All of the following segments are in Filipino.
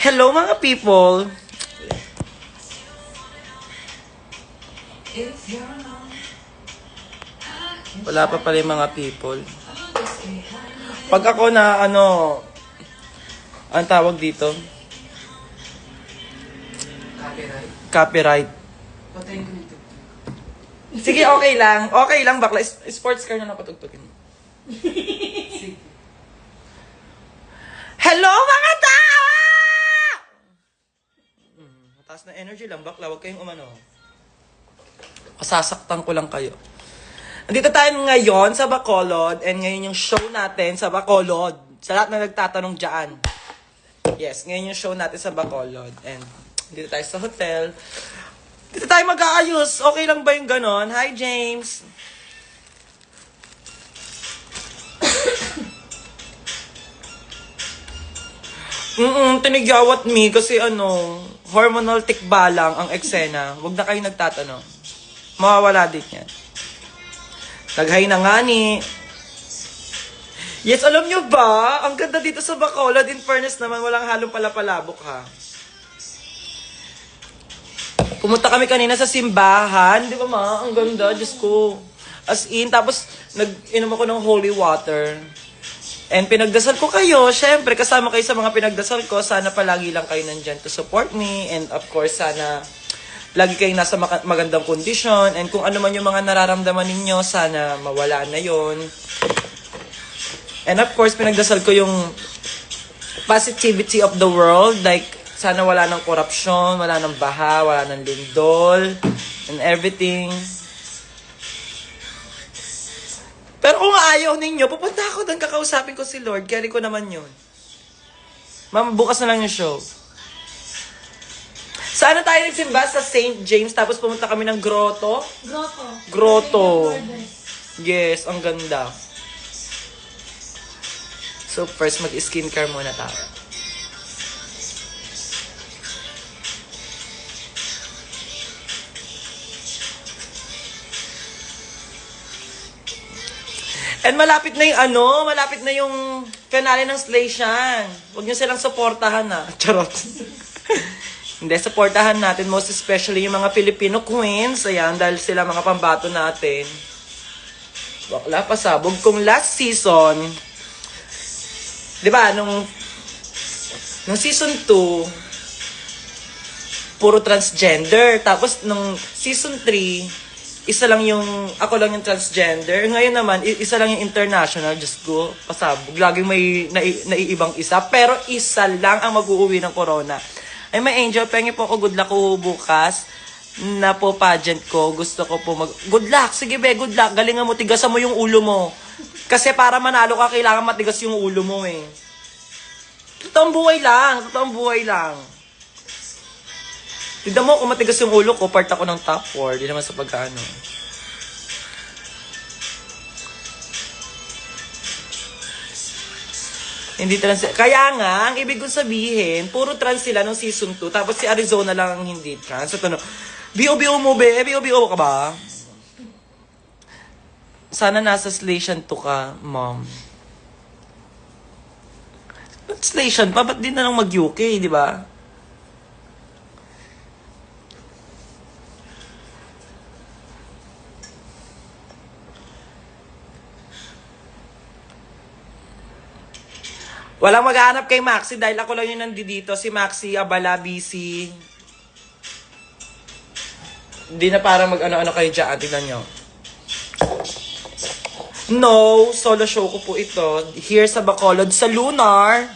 Hello mga people! Wala pa pala yung mga people. Pag ako na ang tawag dito? Copyright. Sige, okay lang. Okay lang, bakla. Sports car na napatugtugin. Hello mga tao! Mataas na energy lang, bakla. Huwag kayong umano. Kasasaktan ko lang kayo. Andito tayo ngayon sa Bacolod and ngayon yung show natin sa Bacolod. Sa lahat na nagtatanong dyan. Yes, ngayon yung show natin sa Bacolod. And dito tayo sa hotel. Dito tayo mag-aayos. Okay lang ba yung ganon? Hi, James. Tinigyawat me kasi hormonal tikba lang ang eksena. Huwag na kayo nagtatanong. Mawawala din yan. Naghay na nga ni. Yes, alam nyo ba? Ang ganda dito sa Bacolod. In fairness naman, walang halong palapalabok ha. Pumunta kami kanina sa simbahan. Di ba ma? Ang ganda. Diyos ko. As in, tapos nag-inom ako ng holy water. And pinagdasal ko kayo. Siyempre, kasama kayo sa mga pinagdasal ko. Sana palagi lang kayo nandyan to support me. And of course, sana lagi kayong nasa magandang kondisyon. And kung ano man yung mga nararamdaman ninyo, sana mawala na yon. And of course, pinagdasal ko yung positivity of the world. Like, sana wala ng korupsyon, wala ng baha, wala ng lindol, and everything. Pero kung ayaw ninyo, pupunta ako doon, kakausapin ko si Lord. Carry ko naman yun. Ma'am, bukas na lang yung show. Saan tayo nagsimba? Sa St. James, tapos pumunta kami ng grotto? Grotto. Yes, ang ganda. So first, mag-skincare muna tayo. And malapit na yung malapit na yung finale ng Slaysian. Huwag niyo silang suportahan ha. Charot. Hindi, supportahan natin, most especially yung mga Filipino queens. Ayan, dahil sila mga pambato natin. Bakla, pasabog. Kung last season, di ba, nung season 2, puro transgender. Tapos, nung season 3, ako lang yung transgender. Ngayon naman, isa lang yung international. Diyos ko, pasabog. Laging may naiibang isa. Pero isa lang ang mag-uuwi ng corona. Ay, may angel, pengi po ako good luck ko bukas na po pageant ko. Gusto ko po good luck, sige be, good luck. Galingan mo, tigasan mo yung ulo mo. Kasi para manalo ka, kailangan matigas yung ulo mo eh. Totoong buhay lang. Tignan mo kung matigas yung ulo ko, part ako ng top 4. Di naman sa pagkano. Hindi trans. Kaya nga, ang ibig kong sabihin, puro trans sila nung season 2, tapos si Arizona lang ang hindi trans. So, B.O.B.O mo be? B.O.B.O ka ba? Sana nasa Slaysian 2 ka, mom. Slaysian pa? Ba't di na lang mag-UK, di ba? Walang maghahanap kay Maxi dahil ako lang yung nandito. Si Maxi, abala, busy. Hindi na parang mag-ano-ano kayo dyan. Tignan nyo. No, solo show ko po ito. Here sa Bacolod, sa Lunar.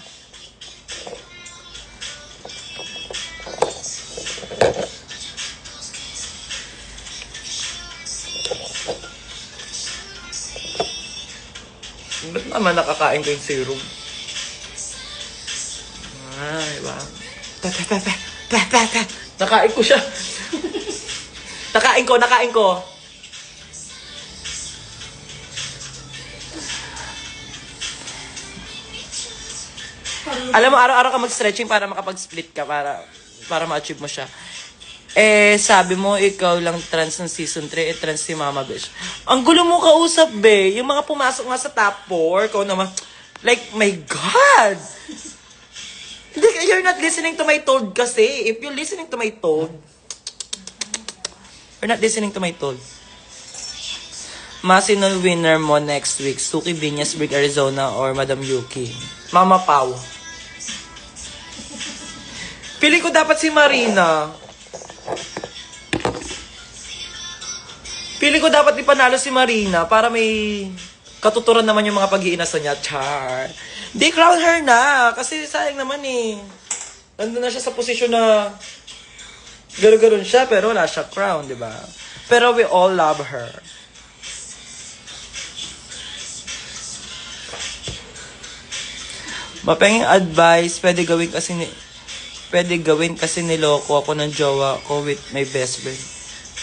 Ba't naman nakakain ko yung serum? Diba? Nakain ko siya. Nakain ko. Alam mo, araw-araw ka mag-stretching para makapag-split ka, para ma-achieve mo siya. Sabi mo, ikaw lang trans ng season 3, trans si Mama Besh. Ang gulo mo kausap, be. Yung mga pumasok nga sa top 4, ikaw naman, like, my God! Hindi, you're not listening to my told kasi. If you're listening to my told, you're not listening to my told. Masinol winner mo next week, Suki Viñas, Brig Arizona, or Madam Yuki? Mama Pau. Pili ko dapat si Marina. Pili ko dapat ipanalo si Marina para may katuturan naman yung mga pag-iinasa niya. Char. Di crown her na. Kasi sayang naman eh. Nandun na siya sa posisyon na gano'n siya pero wala siya crown, di ba? Pero we all love her. Mapenging advice, pwede gawin kasi niloko ako ng jowa ko with my best friend.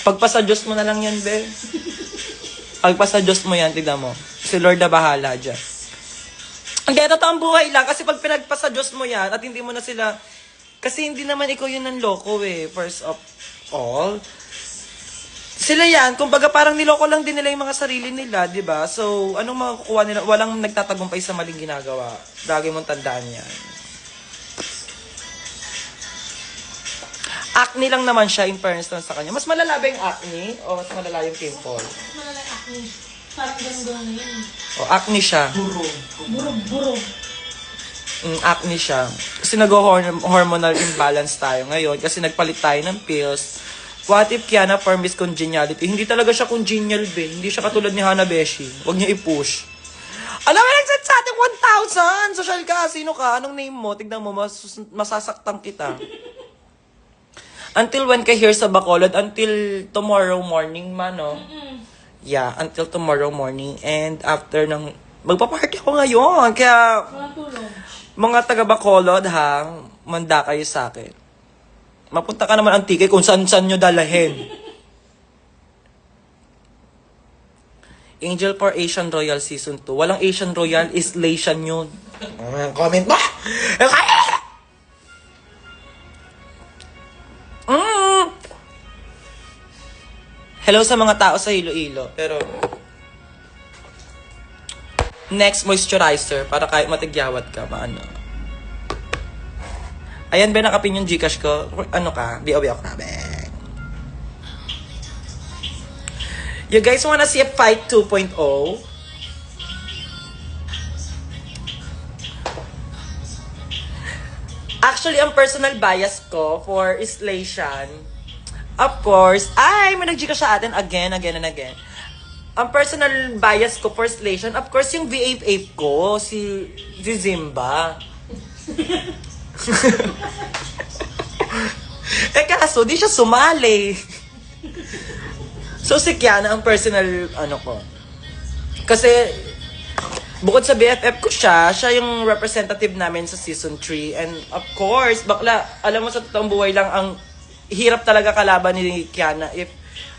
Pagpasa Diyos mo na lang yan, be. Pagpasa Diyos mo yan, tignan mo. Si Lord na bahala dyan. Hindi, totoo ang buhay lang. Kasi pag pinagpasa Diyos mo yan, at hindi mo na sila... Kasi hindi naman ikaw yun ng loko eh. First of all. Sila yan, kumbaga parang niloko lang din nila yung mga sarili nila, di ba? So, anong makukuha nila? Walang nagtatagumpay sa maling ginagawa. Lagi mong tandaan yan. Acne lang naman siya in fairness lang sa kanya. Mas malala ba yung acne o mas malala yung pimple? Mas malala yung acne. Parang gano'n na yun. O, acne siya. Buro. Acne siya. Kasi nag-hormonal imbalance tayo ngayon kasi nagpalit tayo ng pills. What if Kiana for Miss Congeniality? Hindi talaga siya congenial, be. Hindi siya katulad ni Hana Beshi. Huwag niya i-push. Alam mo, nagset sa ating 1,000! Social ka, sino ka? Anong name mo? Tignan mo, masasaktan kita. Until when ka here sa Bacolod? Until tomorrow morning man, no? Yeah, until tomorrow morning. And after ng... Magpa-party ako ngayon. Kaya... Mga taga Bacolod, ha? Manda kayo sa akin. Mapunta ka naman Antique kung saan-saan nyo dalahin. Angel for Asian Royal Season 2. Walang Asian Royal, is Lasian yun. Comment ba? Hello sa mga tao sa Iloilo. Pero, next moisturizer para kahit matigyawat ka, maano. Ayan ba, nakapin yung Gcash ko? Ano ka? B.O.B. ako na, bang. You guys wanna see a fight 2.0? Actually, ang personal bias ko for Islation, of course, may nag-Gcash sa atin again and again. Ang personal bias ko for Islation, of course, yung VAF ko, si Zimba. Kaso, di siya sumali. So, si Kiana ang personal, ko. Kasi, bukod sa BFF ko siya yung representative namin sa Season 3. And, of course, bakla, alam mo sa totoong buhay lang, ang hirap talaga kalaban ni Kiana.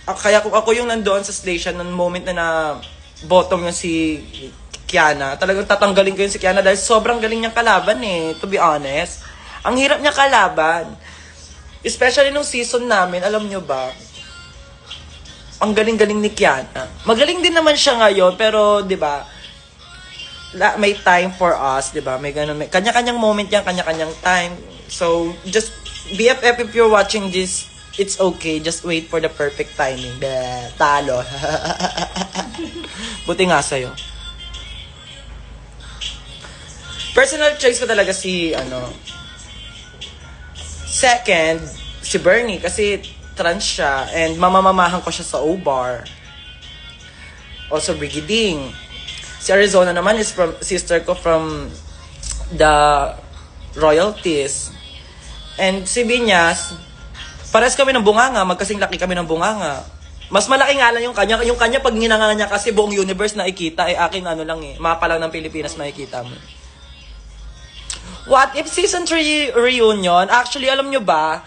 Kaya kung ako yung nandoon sa station ng moment na bottom yung si Kiana, talagang tatanggalin ko yung si Kiana dahil sobrang galing niyang kalaban eh, to be honest. Ang hirap niya kalaban. Especially nung season namin, alam nyo ba, ang galing-galing ni Kiana. Magaling din naman siya ngayon, pero 'di ba? May time for us, 'di ba? May ganun, may kanya-kanyang moment 'yan, kanya-kanyang time. So, just BFF, if you're watching this, it's okay. Just wait for the perfect timing. Talo. Buti nga sa'yo. Personal choice ko talaga si, second, si Bernie. Kasi trans siya. And mamamamahan ko siya sa O-Bar. Also, Brigiding. Si Arizona naman is from sister ko from the royalties. And si Viñas, pares kami ng bunganga, magkasing laki kami ng bunganga. Mas malaki nga lang yung kanya pag ninanga niya kasi buong universe nakikita, akin lang mapa lang ng Pilipinas makikita mo. What if season 3 reunion? Actually, alam nyo ba,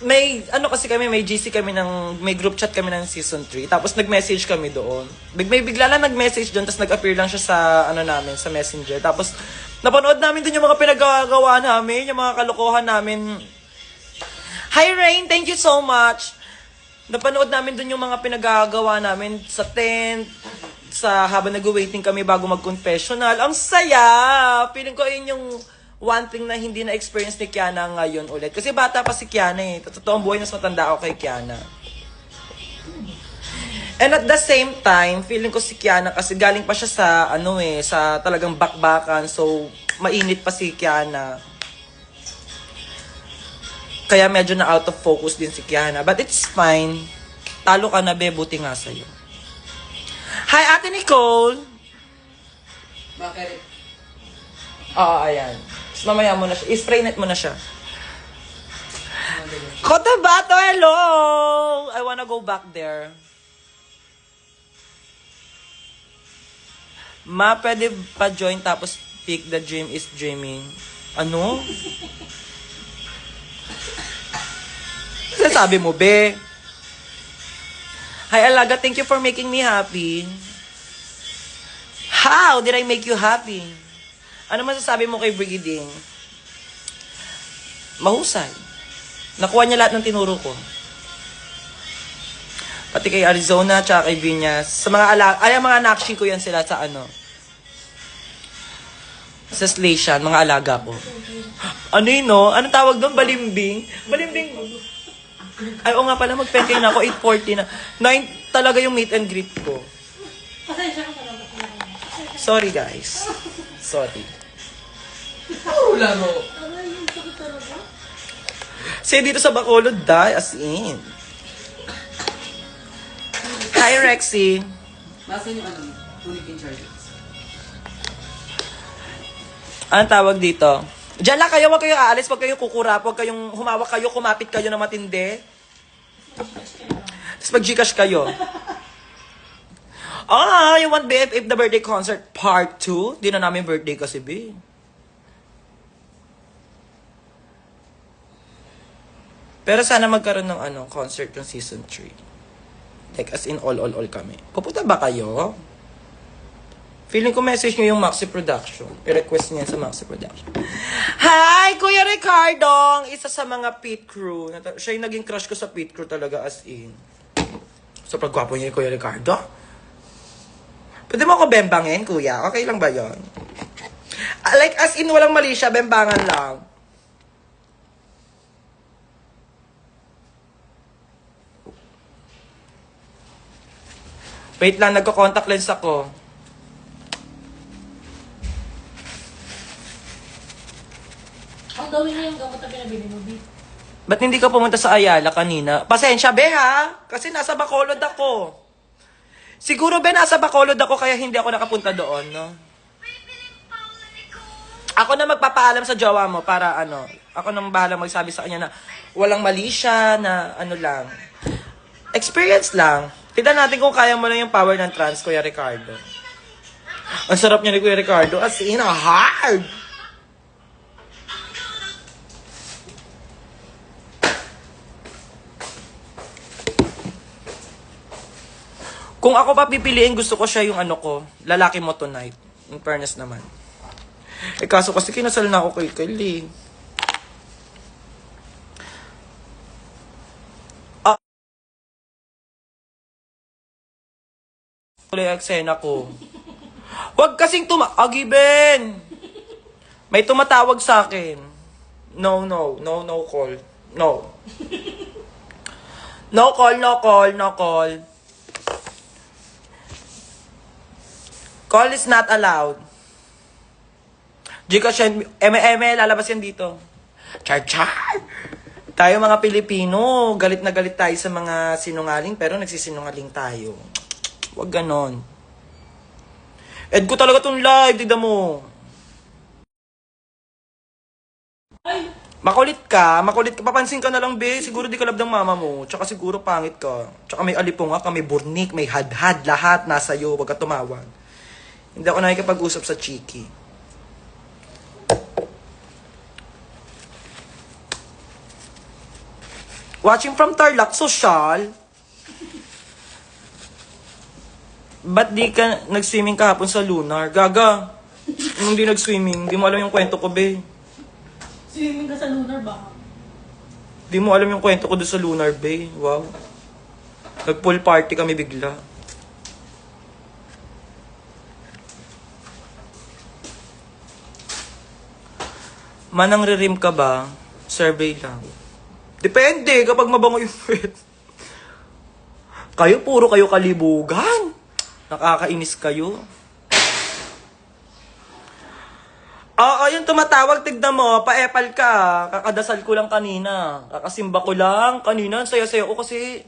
may kasi kami, may GC kami may group chat kami ng season 3, tapos nag-message kami doon. May bigla lang nag-message doon, tapos nag-appear lang siya sa namin, sa Messenger. Tapos napanood namin din yung mga pinagagawa namin, yung mga kalokohan namin. Hi Rain, thank you so much. Napanood namin dun yung mga pinagagawa namin sa tent, habang nag-waiting kami bago mag-confessional. Ang saya! Feeling ko yun yung one thing na hindi na-experience ni Kiana ngayon ulit. Kasi bata pa si Kiana eh. Totoong buhay, mas matanda ako kay Kiana. And at the same time, feeling ko si Kiana kasi galing pa siya sa, sa talagang bakbakan. So, mainit pa si Kiana. Kaya medyo na out of focus din si Kiana. But it's fine. Talo ka na, be. Buti nga sa'yo. Hi, Ate Nicole! Bakit? Oo, ayan. Tapos mamaya mo na siya. I-spray net mo na siya. Cotabato, hello! I wanna go back there. Ma, pwede pa join tapos pick the dream is dreaming. Ano? Sabi mo, be? Hi, Alaga. Thank you for making me happy. How did I make you happy? Ano masasabi mo kay Brigiding? Mahusay. Nakuha niya lahat ng tinuro ko. Pati kay Arizona, tsaka kay Vinyas. Sa mga mga nakshi ko yan sila sa sa Slation, mga alaga ko. Ano yun, no? Anong tawag doon? Balimbing? Balimbing. Ay, o nga pala, mag-10K na ako. 8:40 na. 9 talaga yung meet and greet ko. Pasensya ka talaga. Sorry, guys. Sorry. Puro laro. Aray, yung sakit talaga. Kasi dito sa Bacolod, die as in. Hi, Rexy. Nasaan yung tunic in charges? Anong tawag dito? Diyan lang kayo, huwag kayo aalis, huwag kayo kukurap, huwag kayong humawak kayo, kumapit kayo na matindi. Tapos mag-Gcash kayo. You want BFF the birthday concert part 2? Di na namin birthday kasi, B. Pero sana magkaroon ng concert yung season 3. Like as in all kami. Pupunta ba kayo? Feeling ko message nyo yung Maxi Production. I-request niya sa Maxi Production. Hi, Kuya Ricardo! Isa sa mga pit crew. Siya yung naging crush ko sa pit crew talaga as in. Sobrang gwapo niya yung Kuya Ricardo. Pwede mo ako bembangin, Kuya? Okay lang ba yon? Like as in walang mali siya, bembangan lang. Wait lang, nagko-contact lens ako. Ang gawin niya yung gamot na pinabili mo, B. Ba't hindi ka pumunta sa Ayala kanina? Pasensya, be, ha? Kasi nasa Bacolod ako. Siguro, be, nasa Bacolod ako kaya hindi ako nakapunta doon, no? Ako na magpapaalam sa jowa mo para ako nang bahala magsabi sa kanya na walang mali siya, na lang. Experience lang. Tignan natin kung kaya mo lang yung power ng trans, Kuya Ricardo. Ang sarap niya ni Kuya Ricardo. As in, hard! Kung ako pa pipiliin, gusto ko siya yung lalaki mo tonight. In fairness naman. Kaso kasi kinasal na ako kay Kylie. Kulay eksena ko. Huwag kasing Agiben! May tumatawag sa akin. No call. No. No call. Call is not allowed. Gcash yan, lalabas yan dito. Char. Tayo mga Pilipino, galit na galit tayo sa mga sinungaling, pero nagsisinungaling tayo. Huwag ganon. Ed ko talaga tong live, tignan mo. Ay! Makulit ka. Papansin ka na lang, be. Siguro di ka love ng mama mo. Tsaka siguro pangit ka. Tsaka may alipunga ka, may burnik, may hadhad, lahat nasa iyo. Huwag ka tumawag. Hindi ako nakikipag-usap sa chiki. Watching from Tarlac, social. Ba't di ka nag-swimming kahapon sa Lunar? Gaga. Nung di nag-swimming, di mo alam yung kwento ko, be. Swimming ka sa lunar ba? Di mo alam yung kwento ko doon sa Lunar, be. Wow. Nag-pool party kami bigla. Manang ririm ka ba? Survey lang. Depende kapag mabango yung puwet. Kayo, puro kayo kalibugan. Nakakainis kayo. Oo, yung tumatawag, tignan mo, pa-epal ka. Kakadasal ko lang kanina. Kakasimba ko lang kanina. Ang saya-saya ko kasi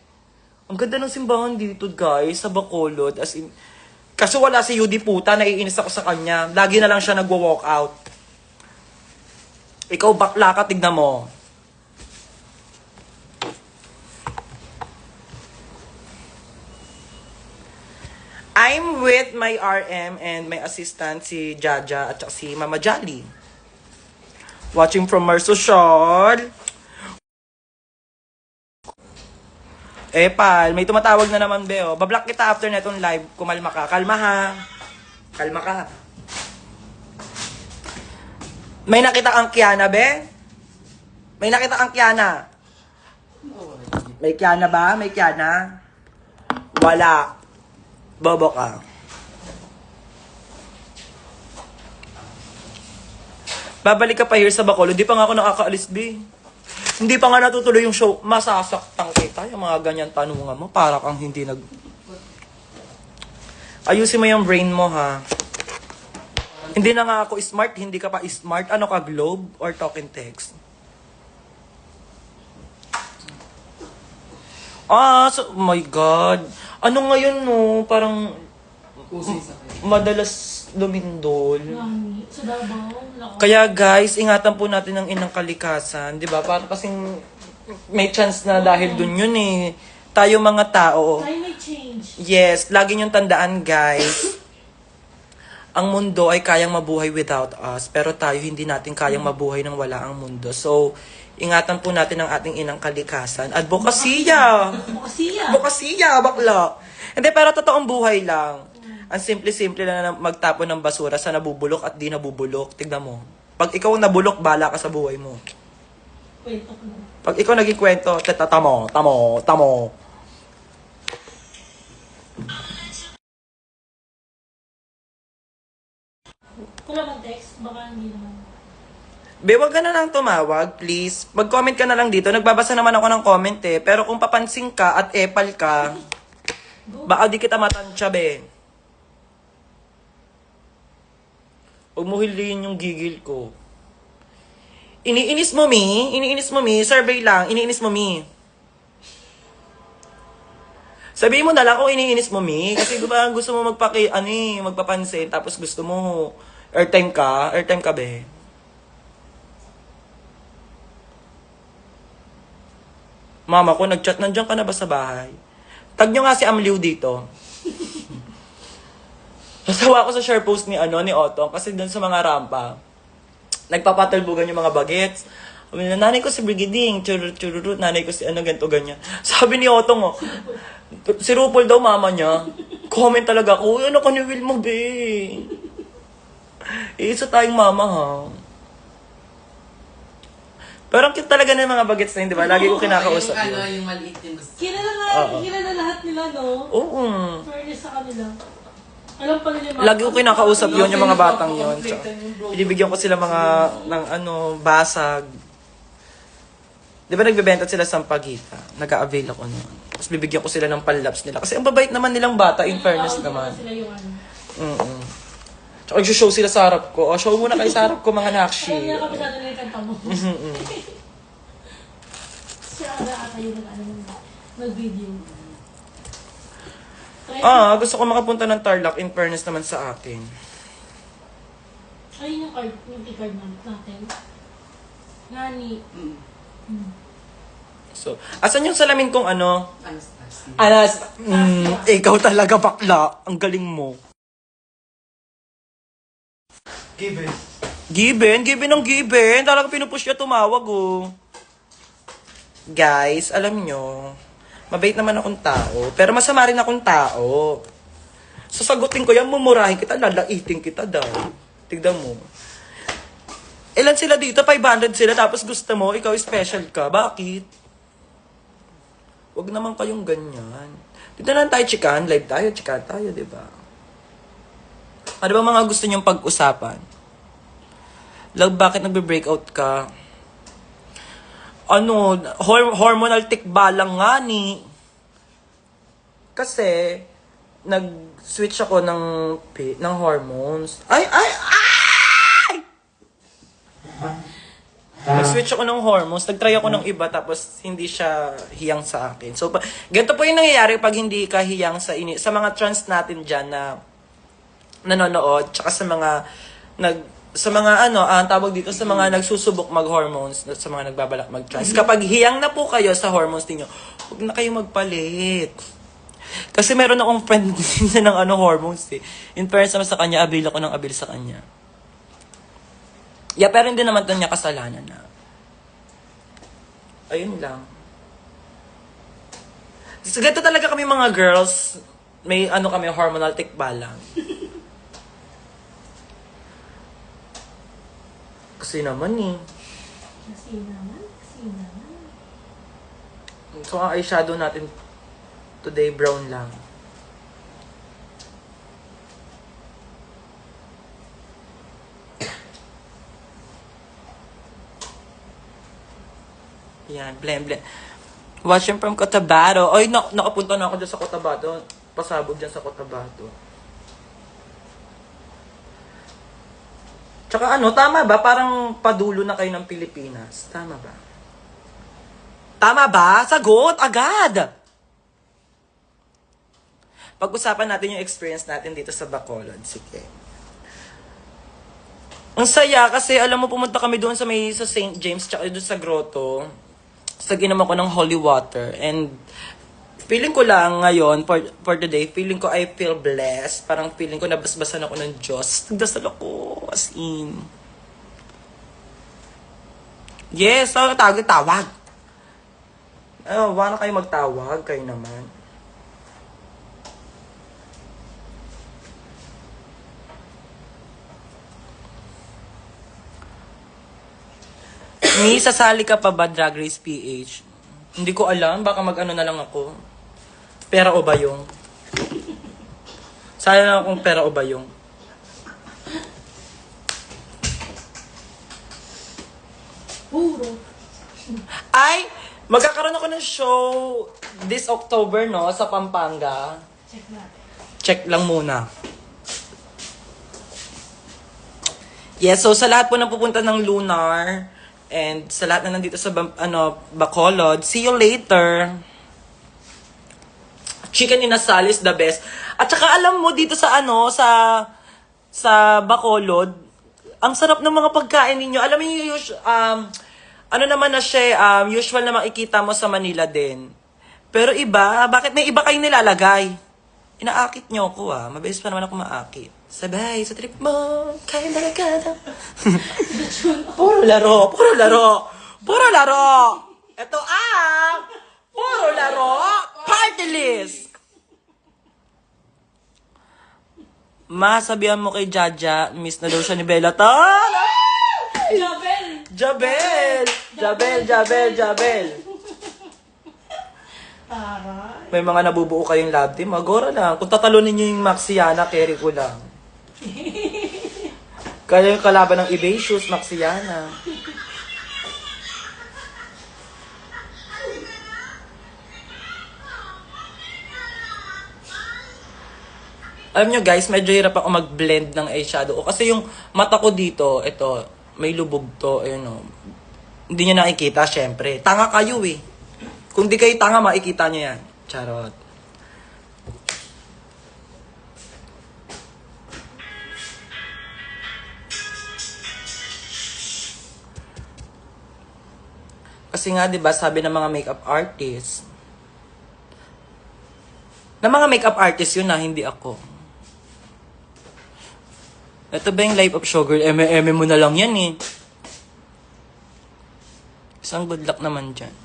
ang ganda ng simbahan dito, guys, sa Bacolod. As in, kasi wala si Yudi puta, naiinis ako sa kanya. Lagi na lang siya nagwo-walk out. Ikaw, bakla ka, tignan mo. I'm with my RM and my assistant, si Jaja, at saka si Mama Jolly. Watching from our social. Pal, may tumatawag na naman, Beo. Bablock kita after na itong live. Kumalma ka. Kalma ha. Kalma ka. May nakita kang Kiana, Be? May nakita kang Kiana? May Kiana ba? May Kiana? Wala. Bobo ka. Babalik ka pa here sa Bacolod. Hindi pa nga ako nakakaalis, B. Hindi pa nga natutuloy yung show. Masasaktan kita. Yung mga ganyan tanungan mo. Para kang hindi nag... Ayusin mo yung brain mo, ha? Hindi na nga ako smart. Hindi ka pa smart. Ano ka, globe or talking text? Oh my God. Ano ngayon, no? Parang Kusing sa kayo. madalas lumindol. Nani, sa Davao. Nako. Kaya guys, ingatan po natin ang inang kalikasan. Di ba? Parang kasing may chance na dahil dun yun eh. Tayo mga tao. Climate change. Yes, lagi niyong tandaan guys. Ang mundo ay kayang mabuhay without us. Pero tayo hindi natin kayang mabuhay nang wala ang mundo. So, ingatan po natin ang ating inang kalikasan. Advokasya! Bukasiya. Advokasya, bakla! Hindi, pero totoong buhay lang. Ang simple-simple lang na magtapon ng basura sa nabubulok at di nabubulok. Tignan mo. Pag ikaw nabulok, bala ka sa buhay mo. Kwento ko na. Pag ikaw naging kwento, tamo. Wala bang text? Baka hindi naman. Be, wag ka na lang tumawag, please. Mag-comment ka na lang dito. Nagbabasa naman ako ng comment eh. Pero kung papansin ka at epal ka, baka di kita matansya, be. Huwag mo hiliin yung gigil ko. Iniinis mo, Mi. Iniinis mo, Mi. Survey lang. Iniinis mo, Mi. Sabihin mo na lang kung iniinis mo, Mi. Kasi diba gusto mo magpapansin. Tapos gusto mo airtime ka. Airtime ka, be. Mama ko, nag-chat. Nandiyan ka na ba sa bahay? Tag nyo nga si Amliw dito. Nasawa ako sa share post ni Otong kasi doon sa mga rampa, nagpapatalbugan yung mga bagets. Sabi nila, nanay ko si Brigiding, chururut, nanay ko si ganito, ganyan. Sabi ni Otong, si RuPaul daw mama niya. Comment talaga ako, ano ka ni Will mo, be? Isa tayong mama, ha? Pero ang cute talaga ng mga bagets na yun, di ba? Lagi ko kinakausap Yung yun. yung maliit yung gusto. Kilala nga, Oo. kilala lahat nila, no? Oo. Fairness sa kanila. Alam pa nila yung mga... Lagi ko kinakausap yun, yung mga batang yun. Tsaka, binibigyan ko sila ng basag. Di ba nagbebenta sila sa Sampaguita? Nag-a-avail ako noon. Tapos bibigyan ko sila ng panlaps nila. Kasi ang babait naman nilang bata, in fairness naman. Sila yung ano. Tsaka show sila sa harap ko. O, show muna kayo sa harap ko, mga nakshi. Alam niya kabisado na yung kanta mo. Siya ata yung nag-video. Gusto ko makapunta ng Tarlac, in fairness naman sa akin. Ayun yung card, yung card natin. Nani. So, asan yung salamin kong Anastasia. ikaw talaga bakla. Ang galing mo. Given ng given. Talaga pinupush niya tumawag, oh. Guys, alam nyo, mabait naman akong tao, pero masama rin akong tao. Sasagutin ko yan, mumurahin kita, lalaitin kita daw. Tignan mo. Ilan sila dito? 500 sila, tapos gusto mo, ikaw special ka. Bakit? Huwag naman kayong ganyan. Dito na tayo, chikan. Live tayo, chikan tayo, di ba? Ano ba mga gusto niyong pag-usapan? Love, bakit nagbe-breakout ka? Ano, hormonal tikba lang nga ni. Kasi, nag-switch ako ng hormones. Ay! Nag-switch ako ng hormones, nag-try ako ng iba, tapos hindi siya hiyang sa akin. So, ganito po yung nangyayari pag hindi ka hiyang sa mga trans natin dyan na nanonood, tsaka sa mga ang tawag dito, sa mga nagsusubok mag-hormones, sa mga nagbabalak mag-trans. Kapag hiyang na po kayo sa hormones niyo, huwag na kayo magpalit. Kasi meron akong friend ng hormones eh. In fairness naman sa kanya, abil ako ng abil sa kanya. Yeah, pero hindi naman ito niya kasalanan na. Ayun lang. So, ganito talaga kami mga girls. May kami, hormonal tikba lang. Kasi naman eh. Kasi naman. So, ang eyeshadow natin today, brown lang. Yan, blend. Watching from Cotabato. Ay, nakapunta na ako dyan sa Cotabato. Pasabog dyan sa Cotabato. Tsaka tama ba? Parang padulo na kayo ng Pilipinas. Tama ba? Tama ba? Sagot! Agad! Pag-usapan natin yung experience natin dito sa Bacolod. Sige. Ang saya kasi, alam mo, pumunta kami doon sa St. James tsaka doon sa grotto. Sa ginom ako ng holy water. And feeling ko lang ngayon, for today, feeling ko I feel blessed. Parang feeling ko nabasbasan ako ng Diyos. Nagdasal ako, as in. Yes, tawag. Wala kayo magtawag, kayo naman. Ni, sasali ka pa ba Drag Race PH? Hindi ko alam. Baka mag-ano na lang ako. Pera o bayong? Sayang lang akong pera o bayong. Puro. Ay! Magkakaroon ako ng show this October, no? Sa Pampanga. Check natin. Check lang muna. Yes, so sa lahat po na pupunta ng Lunar, and sa lahat na nandito sa Bacolod, see you later. Chicken inasal is the best. At saka alam mo dito sa sa Bacolod, ang sarap ng mga pagkain ninyo. Alam mo yung naman na siya, usual na makikita mo sa Manila din. Pero iba, bakit may iba kayong nilalagay? Inaakit nyo ako Mabilis pa naman ako maakit. Sabay sa trip mo, kaya talaga. Puro laro. Ito ang puro laro party list. Masabihan mo kay Jaja, miss na daw siya ni Bella. Jabel. Taray. May mga nabubuo kayong love team. Agora lang. Kung tatalunin niyo yung Maxiana, carry ko lang. Kaya yung kalaban ng Evasius, Maxiana. Alam nyo guys, medyo hirap ako mag-blend ng eyeshadow ko. Kasi yung mata ko dito, ito, may lubog to. Ayun Hindi nyo nakikita, syempre. Tanga kayo eh. Kung di kayo tanga, makikita nyo yan. Charot. Kasi nga, di ba, sabi ng mga makeup artists, yun na, hindi ako. Ito ba yung Life of Sugar? Eme mo na lang yan eh. Isang good luck naman dyan.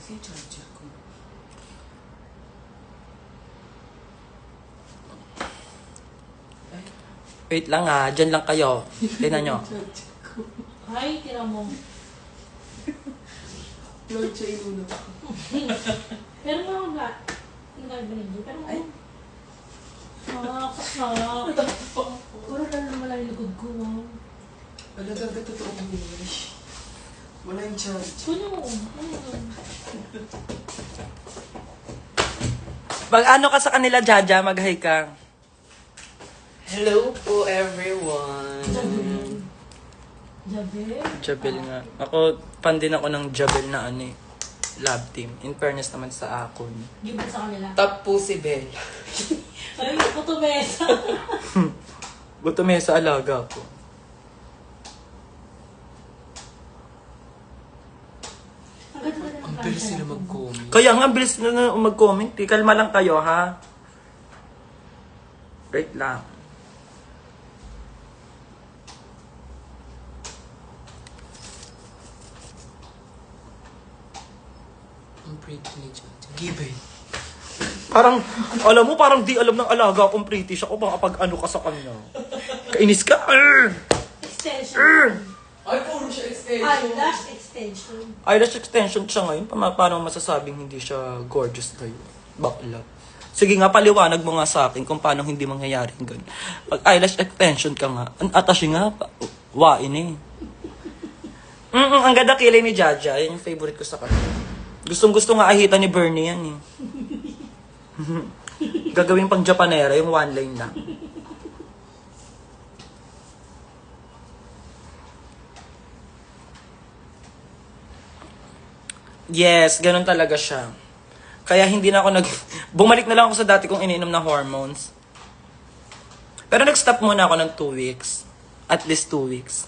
Wait lang dyan lang kayo. Tingnan nyo. Ay, tira mo. Lord siya inuno. Pero nga ba? Hindi ka binigyan. Pero nga. Saksak. Puro lalo naman lang yung likod ko. Wala talaga totoo mo yun. Wala yung charge. Kunin mo. Pag ano ka sa kanila, Jaja, mag-hi ka. Hello po everyone. Jabel. Jabel nga. Ako, fan din ako ng Jabel na ano eh, lab team. In fairness naman sa akon. Give it sa kanila. Top po si Belle. Ay, puto mesa. Buto may sa alaga ko. Ang ganda na ng Ang bilis sila mag-comment. Kaya nga, bilis na mag-comment. Eh. Kalma lang kayo, ha? Wait lang. Ang pretty ni Jaja. Given. Parang, alam mo, parang di alam ng alaga kung pretty siya. O baka pag ano ka sa kanya. Kainis ka. Extension. Ay, puro siya extension. Eyelash extension. Eyelash extension siya ngayon. Paano masasabing hindi siya gorgeous ngayon? Bakla. Sige nga, paliwanag mo nga sa akin kung paano hindi mangyayaring ganun. Pag eyelash extension ka nga, ang atashi nga, wain eh. Ang ganda kilay ni Jaja. Yan yung favorite ko sa kanya. Gustong-gusto nga ahita ni Bernie yan eh. Gagawin pang Japanera, yung one line lang. Yes, ganun talaga siya. Kaya hindi na ako bumalik na lang ako sa dati kong iniinom na hormones. Pero nag-stop muna ako ng 2 weeks. At least 2 weeks.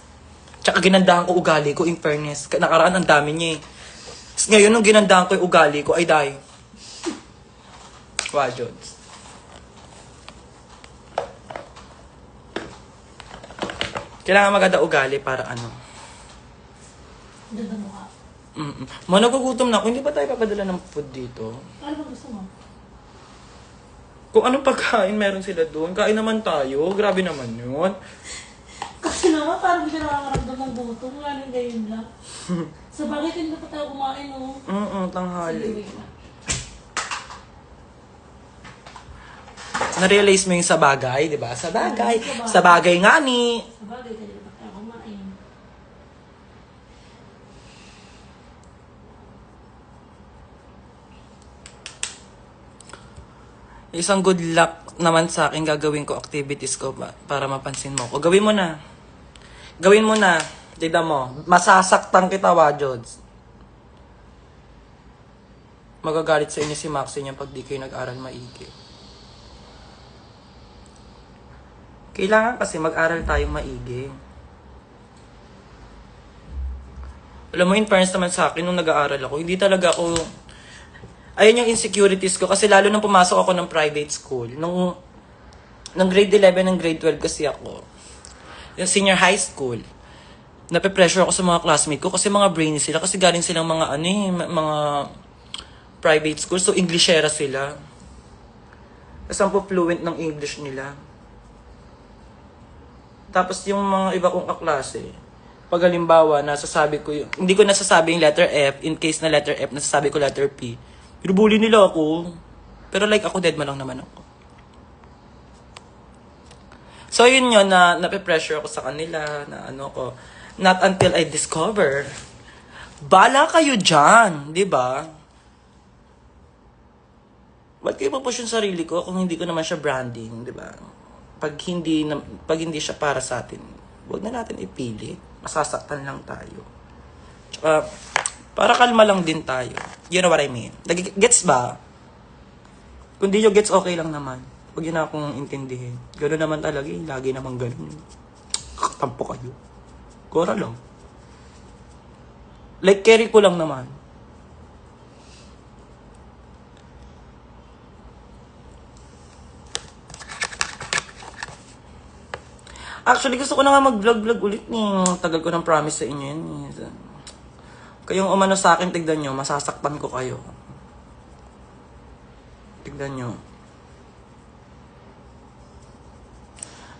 Tsaka ginandahan ko ugali ko, in fairness. Nakaraan ang dami niya eh. Tapos ngayon, nung ginandahan ko yung ugali ko, ay dahil. Wajods. Kailangan maganda ugali para ano. Ganda mo ka. Nagugutom na ako. Hindi pa tayo papadala ng food dito? Ano ba gusto mo? Kung anong pagkain meron sila doon, kain naman tayo. Grabe naman yun. Kasi naman, parang hindi ka nakakaramdam ng gutom. Wala nang gayon lang. Sa bagay, hindi na pa tayo kumain, no? Sige, Tanghali. wait na. Na-realize mo yung sa bagay, di ba? Sa bagay. Sa bagay nga ni. Sa bagay, hindi na pa tayo kumain. Isang good luck naman sa akin gagawin ko activities ko para mapansin mo. O gawin mo na. Gawin mo na. Tignan mo. Masasaktan kita, Wajods. Magagalit sa inyo si Maxine yung pag di kayo nag-aral maigi. Kailangan kasi mag-aral tayong maigi. Alam mo, in fairness naman sa akin, nung nag-aaral ako, hindi talaga ako... Ayun yung insecurities ko. Kasi lalo nung pumasok ako ng private school. Nung grade 11 and grade 12 kasi ako. Yung senior high school. Nape-pressure ako sa mga classmate ko kasi mga brainy sila. Kasi galing silang mga mga private school. So, Englishera sila. Kasi ang fluent ng English nila. Tapos yung mga iba kong kaklase, pag halimbawa, nasasabi ko yung, hindi ko nasasabi yung letter F, in case na letter F, nasasabi ko letter P. Binubuli nila ako. Pero like ako, dead man lang naman ako. So yun yun, na nape-pressure ako sa kanila, na ano ko, not until I discover. Bala kayo dyan, di ba? Ba't kayo papush yung sarili ko kung hindi ko naman siya branding, di ba? Pag hindi siya para sa atin, huwag na natin ipili. Masasaktan lang tayo. Tsaka, para kalma lang din tayo. You know what I mean? Gets ba? Kung di nyo gets, okay lang naman. Huwag yun na akong intindihin. Gano'n naman talaga eh. Lagi naman gano'n. Tampo kayo. Kora lang. Like, carry ko lang naman. Actually, gusto ko na nga mag-vlog-vlog ulit ni. Tagal ko ng promise sa inyo yun. Kayong umano sa akin, tignan nyo, masasaktan ko kayo. Tignan nyo.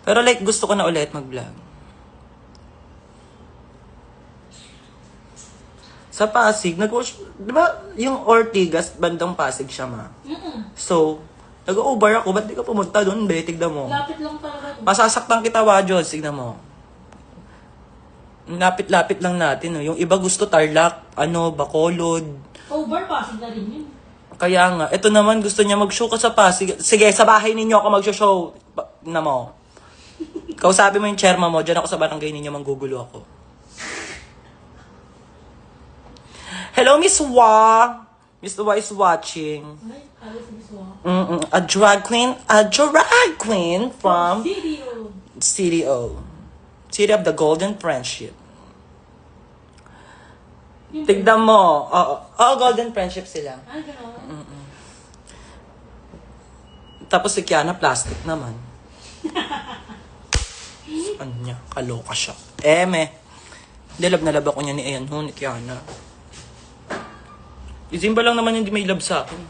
Pero like, gusto ko na ulit mag-vlog. Sa Pasig, di ba yung Ortigas, bandang Pasig siya ma? So, nag-over ako, ba't di ka pumunta doon, be? Tignan mo. Lapit lang talaga. Masasaktan kita, Wajods. Tignan mo. Lapit-lapit lang natin. No? Yung iba gusto Tarlac, Bacolod. Over, Pasig na rin yun. Kaya nga, ito naman gusto niya mag-show ka sa Pasig. Sige, sa bahay ninyo ako mag-show. Na mo. Kausapin mo yung chairman mo, dyan ako sa barangay ninyo, manggugulo ako. Hello, Miss Wa. Miss Wa is watching. Ay, alis sa biswa. A drag queen from Video. CDO. City of the Golden Friendship. Yung- Tignan mo. Oo, Golden Friendship sila. Ay, gano'n. Tapos si Kiana, plastic naman. Ano niya? Kaloka siya. Dilab na lab ako niya ni Ayan ho, ni Kiana. Izimba lang naman hindi may love sa akin.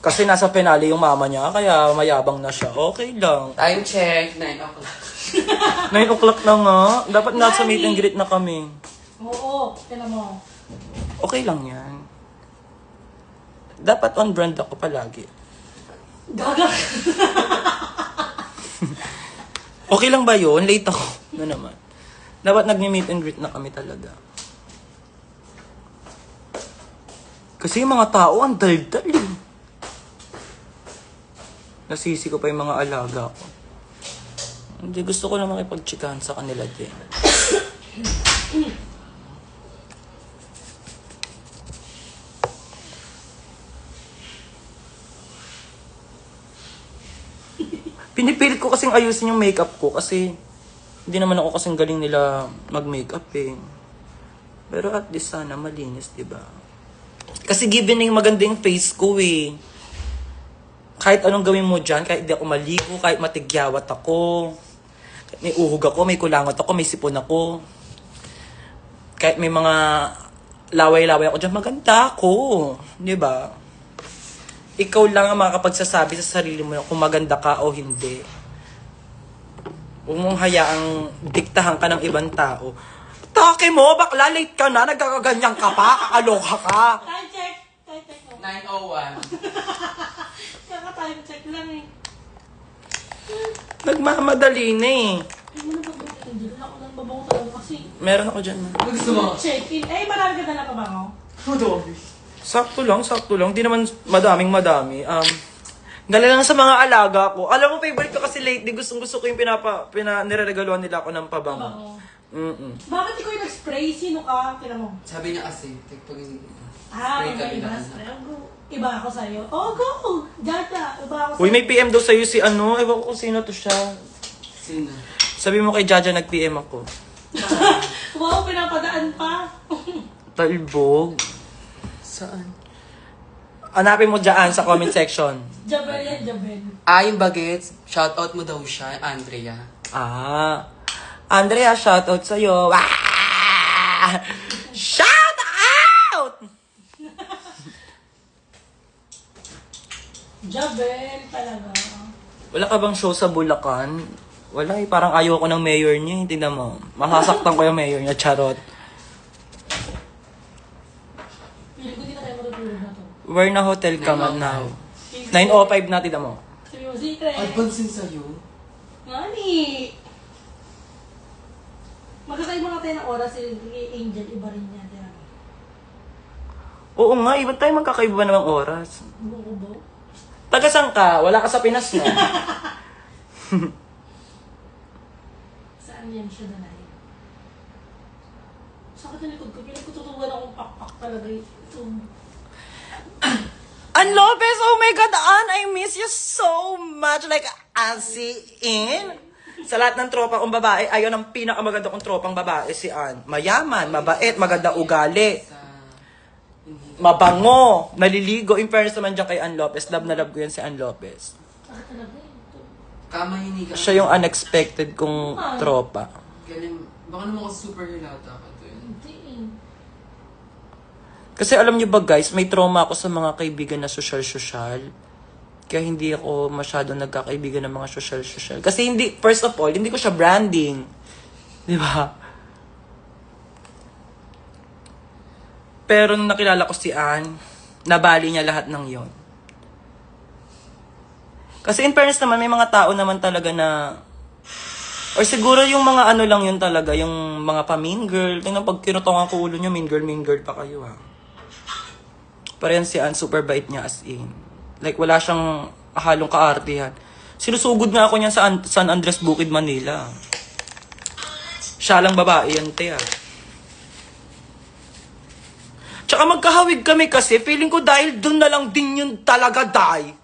Kasi nasa penali yung mama niya, kaya mayabang na siya. Okay lang. Time check, 9 o'clock. 9 o'clock na nga. Dapat nasa meet and greet na kami. Oo, tinan mo. Okay lang yan. Dapat on brand ako palagi. Gaga. Okay lang ba yun? Late ako. Na naman. Dapat nag-meet and greet na kami talaga. Kasi yung mga tao, ang daldal eh. Nasisi ko pa yung mga alaga ko. Hindi, gusto ko lang makipag-chikahan sa kanila din. Pinipilit ko kasing ayusin yung makeup ko kasi hindi naman ako kasing galing nila mag-makeup eh. Pero at least sana malinis, di ba? Kasi given na yung magandang face ko eh. Kahit anong gawin mo dyan, kahit di ako maligo, kahit matigyawat ako, kahit may uhog ako, may kulangot ako, may sipon ako, kahit may mga laway-laway ako dyan, maganda ako. Di ba? Ikaw lang ang makakapagsasabi sa sarili mo kung maganda ka o hindi. Huwag mong hayaang diktahan ka ng ibang tao. Take mo, bakla, late ka na, nagkakaganyan ka pa, kakaloka ka. Time check. Time check mo. 9:01. Kaka-time check lang eh. Nagmamadali na eh. Ay, mo na pag-check. Hindi na ako nang babango talaga kasi. Meron ako dyan. Gusto mo? Check-in. Eh, marami ka na pabango. Sakto lang. Di naman madami. Dala lang sa mga alaga ko. Alam mo, favorite ko kasi lately, gustong-gusto ko yung nireregaluhan nila ako ng pabango. Pabango. Mm-mm. Bakit ikaw yung nag-spray? Sino ka? Tira mo. Sabi niya kasi, pag Ah, spray ka okay. Iba, bilang. spray. Iba ako sa'yo. Oh, go! Jaja, iba ako sa'yo. Uy, may PM daw sa'yo si ewan ko kung sino to siya. Sino? Sabi mo kay Jaja, nag-PM ako. Wow, pinapadaan pa. Talbog. Saan? Hanapin mo dyan sa comment section. Jabel yan, Jabel. Yung bagets. Shoutout mo daw siya, Andrea. Andrea, shoutout sa'yo. Shout out! Jabel talaga. Wala ka bang show sa Bulacan? Wala eh, parang ayaw ko ng mayor niya. Tingnan mo. Masasaktan ko yung mayor niya, charot. Pili ko di na tayo matutulog na to. Where na hotel ka man now? 9:05 na, tingnan mo. Sabi mo, secret. Advance din sa'yo? Nani? Magkakaiba nga tayo ng oras, si Angel, iba rin niya. Tira mo. Oo nga, iba tayo magkakaiba ng oras. Buko-buko. Taga saan ka? Wala ka sa Pinas na. Saan yan siya na live? Sakit na likod ko. Pinagkututugan akong pakpak talaga ito. Ann Lopez, oh my God, Ann, I miss you so much. Like, as in, sa lahat ng tropa kong babae, ayaw ng pinakamaganda kong tropang babae si Ann. Mayaman, mabait, maganda ugali, Sa... mabango, naliligo. In fairness naman dyan kay Ann Lopez, love na love ko yan si Ann Lopez. Sakit talaga ito. Kamahinigan. Siya yung unexpected kong tropa. Galing. Baka naman kasi super hilata ka to. Hindi eh. Kasi alam niyo ba guys, may trauma ako sa mga kaibigan na social-social. Kaya hindi ako masyadong nagkakaibigan ng mga social-social. Kasi hindi, first of all, hindi ko siya branding. Di ba? Pero nung nakilala ko si Ann, nabali niya lahat ng yon. Kasi in fairness naman, may mga tao naman talaga na Or siguro yung mga ano lang yun talaga, yung mga pa-mean girl. Tingnan pag kinutongan ko ulo nyo, mean girl pa kayo ha. Pero yan si Ann, super bait niya as in. Like wala siyang halong kaartihan. Sinusugod nga ako niyan sa San Andres Bukid, Manila. Siya lang babae yan, te ah. Tsaka magkahawig kami kasi, feeling ko dahil dun na lang din yun talaga, day.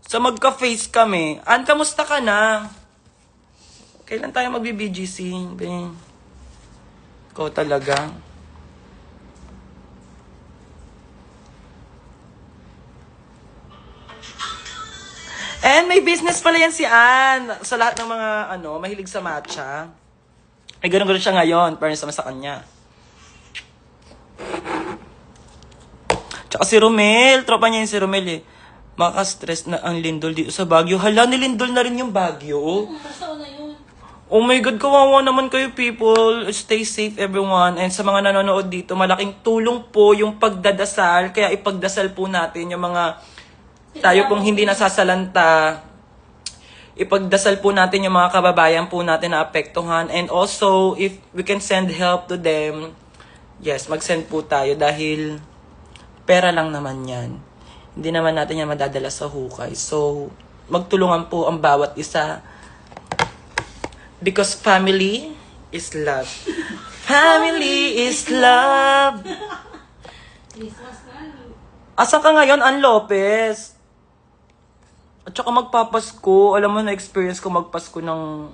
Sa magka-face kami, Ann, kamusta ka na? Kailan tayo magbi-BGC? Ikaw talaga. And may business pala yan si Ann. Sa lahat ng mga, mahilig sa matcha. Ay, ganun siya ngayon. Pero naman sa kanya. Tsaka si Romel. Tropa niya yung si Romel eh. Maka-stress na ang lindol dito sa Baguio. Hala, nilindol na rin yung Baguio. Basta na yun. Oh my God, kawawa naman kayo people. Stay safe everyone. And sa mga nanonood dito, malaking tulong po yung pagdadasal. Kaya ipagdasal po natin yung mga tayo pong hindi nasasalanta. Ipagdasal po natin yung mga kababayan po natin na apektuhan. And also, if we can send help to them, yes, mag-send po tayo dahil pera lang naman yan. Hindi naman natin yan madadala sa hukay. So, magtulungan po ang bawat isa. Because family is love. Family is love. Christmas na. Asan ka ngayon, Ann Lopez? At saka magpapasko. Alam mo, na-experience ko magpasko ng...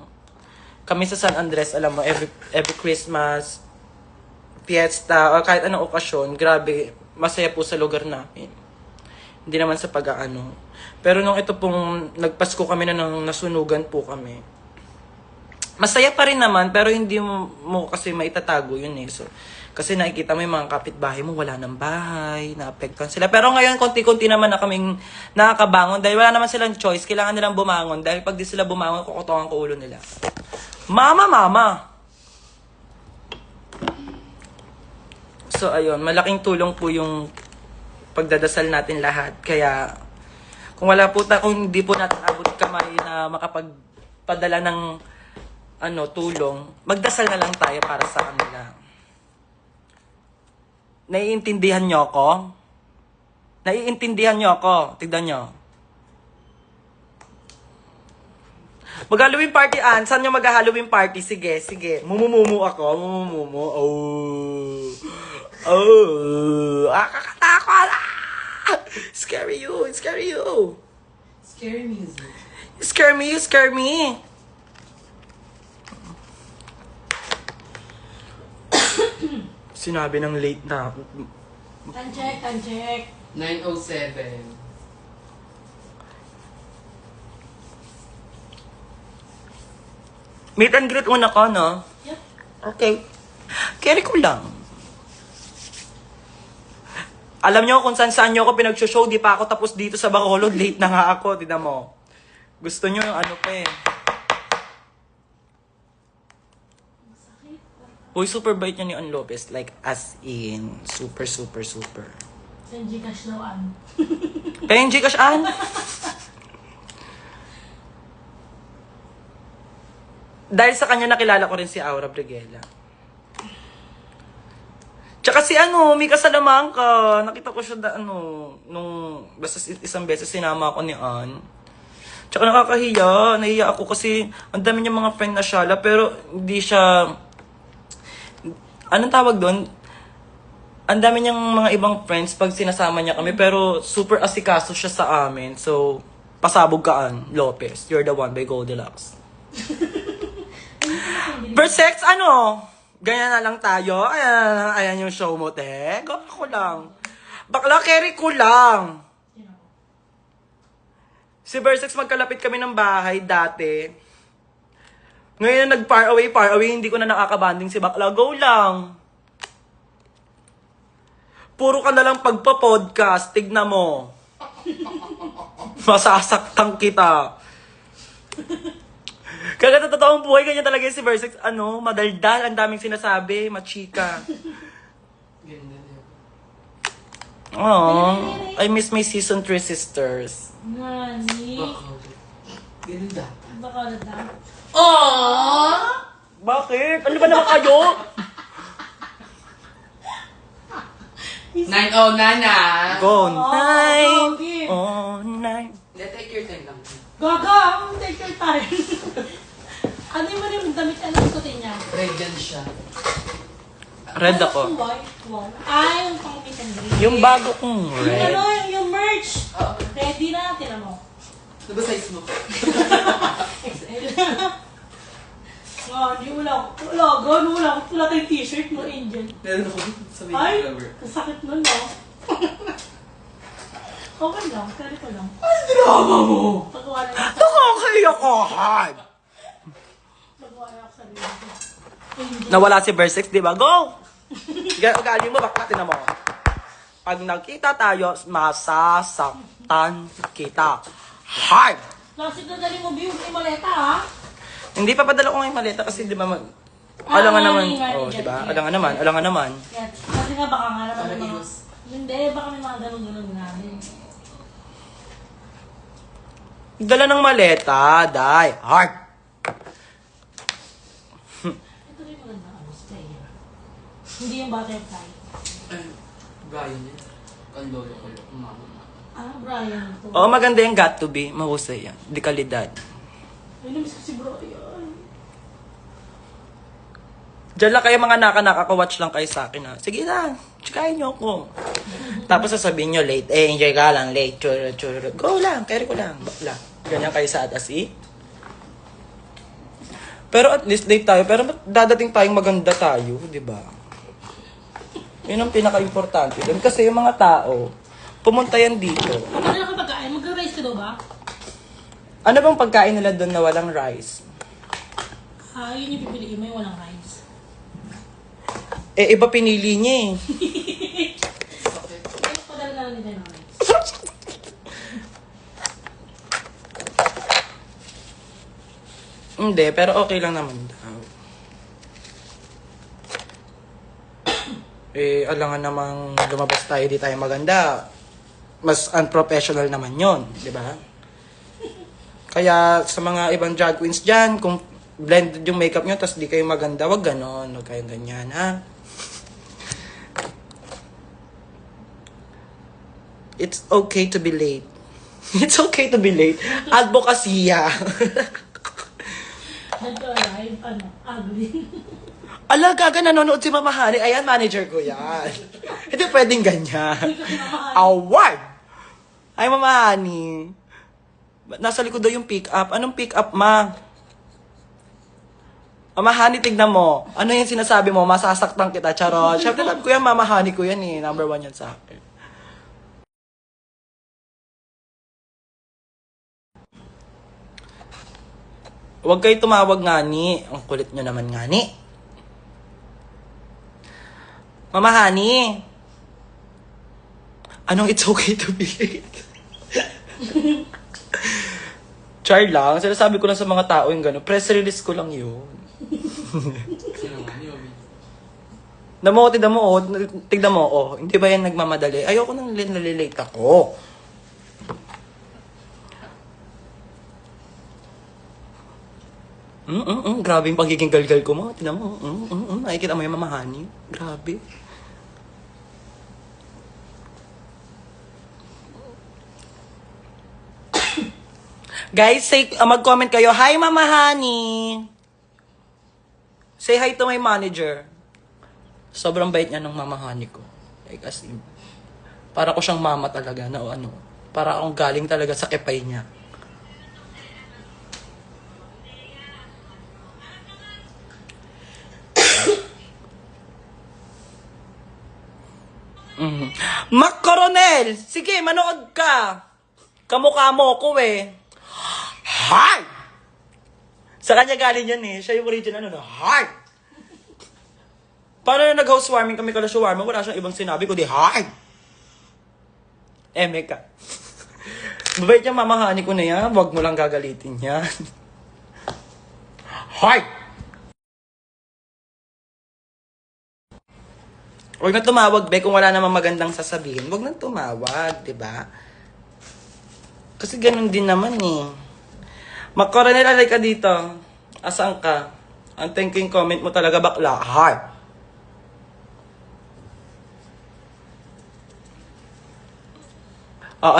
Kami sa San Andres, alam mo, every Christmas, fiesta, o kahit anong okasyon, grabe, masaya po sa lugar namin. Hindi naman sa pag-aano. Pero nung ito pong nagpasko kami na nang nasunugan po kami, masaya pa rin naman, pero hindi mo kasi maitatago yun eh. So, kasi nakikita mo yung mga kapitbahay mo, wala ng bahay, naapektuhan sila. Pero ngayon, konti-konti naman na kaming nakakabangon dahil wala naman silang choice. Kailangan nilang bumangon dahil pag di sila bumangon, kukutongan ko ulo nila. Mama! So, ayun, malaking tulong po yung pagdadasal natin lahat. Kaya, kung hindi po natin abot kamay na makapagpadala ng tulong, magdasal na lang tayo para sa kanila. Naiintindihan nyo ako? Naiintindihan nyo ako? Tignan nyo. Mag-Halloween party, Ann. Saan nyo mag-Halloween party? Sige. Mumumumu ako. Mumumumu. Kakatakot! Scary you. Scary music. You scare me. Sinabi ng late na. Tanjek. 9:07. Meet and greet muna ko, no? Yep. Okay. Carry ko lang. Alam nyo kung saan nyo ako pinag-show, di pa ako tapos dito sa Bacolod. Late na nga ako, tignan mo. Gusto nyo yung ano pa eh. Uy, super bait niya ni Ann Lopez. Like, as in, super. Senji Cash daw, Ann. Penji Cash, Ann? Dahil sa kanya nakilala ko rin si Aura Briguela. Tsaka si Mika Salamanca. Nakita ko siya basta isang beses sinama ako ni Ann. Tsaka nakakahiya. Nahiya ako kasi ang dami niya mga friend na shala pero hindi siya... Anong tawag doon? Ang dami niyang mga ibang friends pag sinasama niya kami pero super asikaso siya sa amin. So, pasabog ka, Ann Lopez. You're the one by Goldilocks. Persex, ganyan na lang tayo. Ayan yung show mo, te. Gawin ko lang. Bakla, carry ko lang. Si Versex, magkalapit kami ng bahay dati. Ngayon na nag-far away, hindi ko na nakakabanding si Bakla. Go lang. Puro ka na lang pagpa-podcast. Tignan mo. Masasaktan kita. Kaya totoong buhay, ganyan talaga si Versex. Madaldal, ang daming sinasabi, machika. Ganda niya. Oh, I miss my season 3 sisters. Nani? Ganda. Baka na. Aww! Bakit? Ano ba naman kayo? 9:09 na. Go, Oh, nine. okay. Oh, nine. Hindi, take your time lang. Gaga! Take your time. Ano yung maraming damit? Ano yung sutin niya? Radiant siya. Red Ano ako. yung white one? Ah, yung pang meet and greet. Yung bago kong Yung red. ano, yung merch. Oo. Ready na, tinan mo. Ano ba size mo? XL. Hindi wala wala tayong t-shirt mo, Angel. Meron ako sa baby Ay, flower. kasakit nun, no? Okay lang, kari ko lang. Ano drama mo? Pagawa na lang sa... Nakakayakohan! Pagawa na lang sa sarili ko. Angel. Nawala si Versex, di ba? Go! Galing mo, bakit na mo? Pag nagkita tayo, masasaktan kita. Hard! Lasig na dali mo, Bill, yung maleta, ha? Hindi pa padala ko ngayon maleta kasi di ba Ah, alangan naman. nga, Oh, nga, di ba? nga. Alangan naman. Yes. Kasi nga baka nga naman Para may mga... iwas. Hindi, baka may mga ganun-ganun namin. Dala ng maleta, dai. Hard! Ito rin maganda ano, stay. Hindi yung butterfly. Ay, Brian yan. Ang lolo ko. Umama. Ah, Brian to. Oh, maganda yung got to be. Mahusay yan. Di kalidad. Ay, namiss ko si Brian. Diyan lang kayo mga nakaka-watch lang kayo sa akin ha. Sige na, tsikahin niyo ako. Tapos sasabihin niyo late. Enjoy ka lang, late. Churo. Go lang, carry ko lang. Bakla. Ganyan kayo sa atas Pero at least late tayo. Pero dadating tayong maganda tayo, di ba? Yun ang pinaka-importante doon. Kasi yung mga tao, pumunta yan dito. Ano na kang pagkain? Mag-rice ka daw ba? Ano bang pagkain nila doon na walang rice? Ah, yun yung pipiliin mo yung walang rice. Eh, iba pinili niya eh. Ay, padala na lang nila ng rice. Hindi, pero okay lang naman daw. Eh, alangan namang lumabas tayo, di tayo maganda. Mas unprofessional naman yon, di ba? Kaya sa mga ibang drag queens dyan, kung blended yung makeup nyo, tas di kayo maganda, wag ganon, wag kayong ganyan, ha? It's okay to be late. It's okay to be late. Advocacy, Nag-arrive, ano, ugly. Ala, gaga, nanonood si Mama Hani. Ayan, manager ko yan. Hindi pwedeng ganyan. Award! Ay, Mama Hani. Nasa likod daw yung pick up. Anong pick up, ma? Mama Hani, tignan mo. Ano yung sinasabi mo? Masasaktan kita, charot. Siyempre, sabi ko yan, Mama Hani ko yan eh. Number 1 yan sa akin. Huwag kayo tumawag, ngani. Ang kulit nyo naman, ngani. Mama Hani. Anong it's okay to be late? Char lang. Sinasabi ko lang sa mga tao yung gano'n. Press release ko lang yun. Sino nga niyo? Tignan mo, oh. Hindi ba yan nagmamadali? Ayoko nang nalilate ako. Grabe yung pagiging galgal ko mo. Tignan mo. Nakikita mo yung Mama Hani. Grabe. Guys, mag-comment kayo. Hi, Mama Hani! Say hi to my manager. Sobrang bait niya ng Mama Hani ko. Like, as in, para ko siyang mama talaga na ano. Para akong galing talaga sa kepay niya. Mac Coronel! Sige, manood ka! Kamukha mo ko eh. Hi! Sa kanya galing yan eh. Siya yung original ano. Hi! Paano na nag-housewarming kami kala shawarma, wala siyang ibang sinabi kundi hi! Meka. Mabait yung mamahani ko na yan. Huwag mo lang gagalitin yan. Hi! Huwag na tumawag, be, kung wala namang magandang sasabihin. Huwag na tumawag, di ba? Kasi ganun din naman eh. Mac Coronel, alay ka dito. Asaan ka? Antayin ko yung comment mo talaga, bakla. Heart.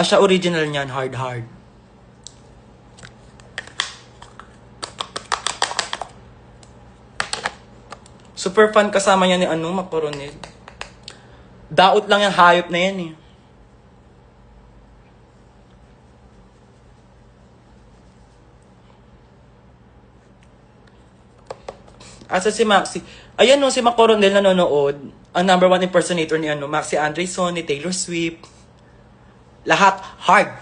Siya original niyan, hard. Super fun kasama niya ni Macoronel. Daot lang yung hayop na yan eh. Asa si Maxi? Ayan no, si Macoronel nanonood. Ang number 1 impersonator ni Maxi Andreson, ni Taylor Swift. Lahat hard.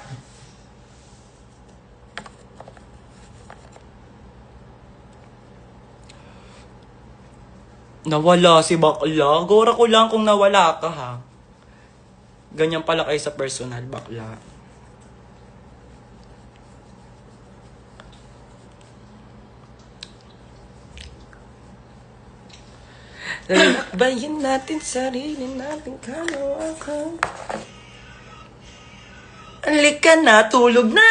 Nawala si bakla. Gora ko lang kung nawala ka ha. Ganyan pala kayo sa personal, bakla. Lakbayin natin sarili natin kalawakan. Halika na, tulog na!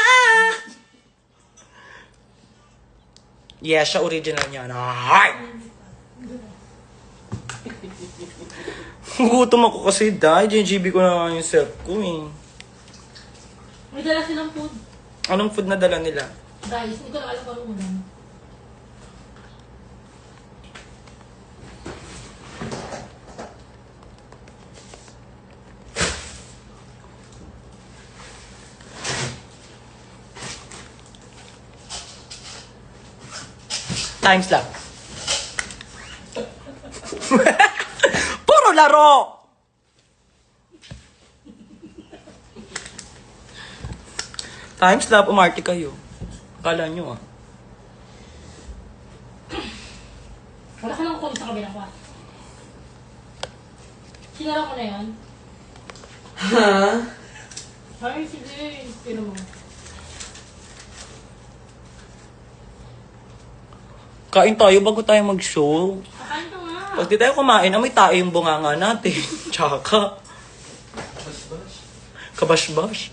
Yeah, siya original niya. Heart! Gutom ako kasi dahil GGB ko na yung self ko eh. May dala silang food. Anong food na dala nila? Guys, hindi ko na alam kung anong ulam. Time slap. Puro laro! Time slap, umarte kayo. Akala nyo ah. Wala ka nang kunin sa kabilang kwa. Sinara ko na yan. Ha? Ay, sige. Pino mo. Kain tayo bago tayo mag-show. Kakain ka nga. Pag di tayo kumain, amoy tayo yung bunganga natin. Tsaka. Bas-bas. Kabash-bash.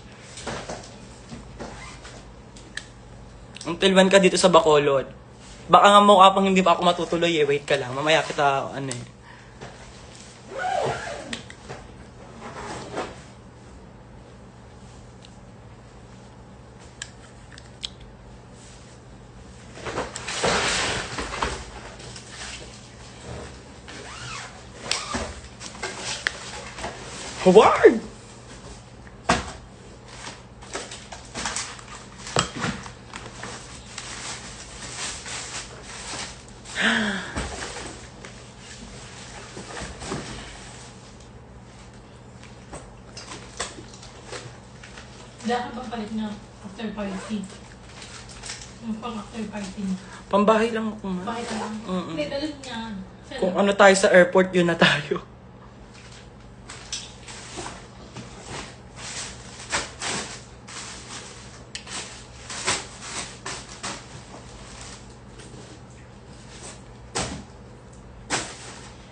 Until when ka dito sa Bacolod. Baka nga mukha pang hindi pa ako matutuloy eh. Wait ka lang. Mamaya kita, ano eh. Howard! Dahil bang palit na after party? Yung pang after party mo. Pambahay lang ako man. Bakit ka lang? Mm-mm. Hindi, dalit niya. Kung ano tayo sa airport, yun na tayo.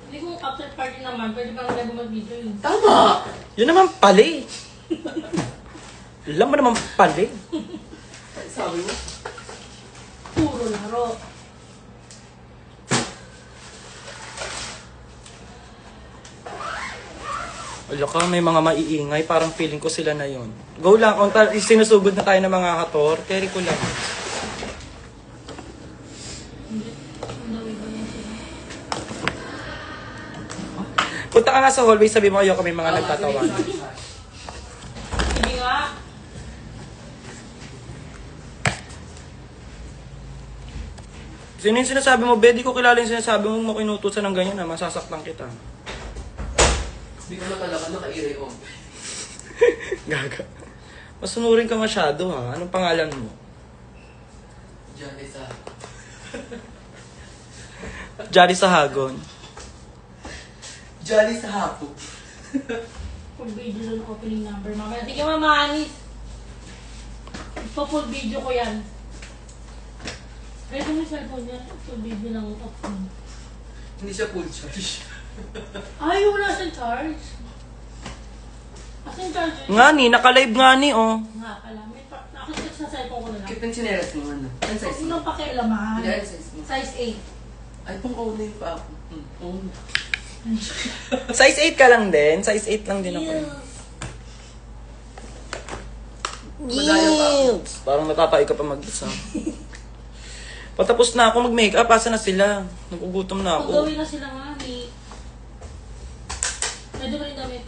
Hindi kung after party naman, pwede pa rin mag-video yun. Tama! Yun naman pali. Alam mo naman pali. Sabi mo? Puro laro. Wala ka, may mga maiingay. Parang feeling ko sila na yon. Go lang. Kung sinusugod na tayo ng mga hator, carry ko lang. Hindi. Ang dawi ba yan sila? Punta ka nga sa hallway, sabi mo kayo kami mga nagtatawanan. Sige nga. Sino yung sinasabi mo, Be? Di ko kilala yung sinasabi mo makinutusan ng ganyan na masasaktan kita. Hindi ko nakalakan naka-ear on. Gaga. Masunurin ka masyado ha. Anong pangalan mo? Diyan isa. Jari Sahagon. Jolly sa hapon. Full video ng opening number. Mamaya, sige Mama Anis. Pa-full video ko yan. Pwede mo yung cellphone niya. Full video ng opening. Hindi siya full charge. Ay, wala siyang charge. Asan yung charger? Nga ni, naka-live nga ni oh. Nga pala. May nakasik sa cellphone ko na lang. ng chinelas mo, ano? Ano Huwag size mo mo? nang pakialaman. Hindi, ano size mo? Size Ay, pang kaulay pa ako. Oo. Size 8 ka lang din. Size 8 lang din 8. ako. Madaya pa ako. Parang natatay ka pa mag-isa. Patapos na ako mag-makeup. Asa na sila? Nagugutom na Kung ako. gawin na sila nga ni... Pwede mo rin gamit.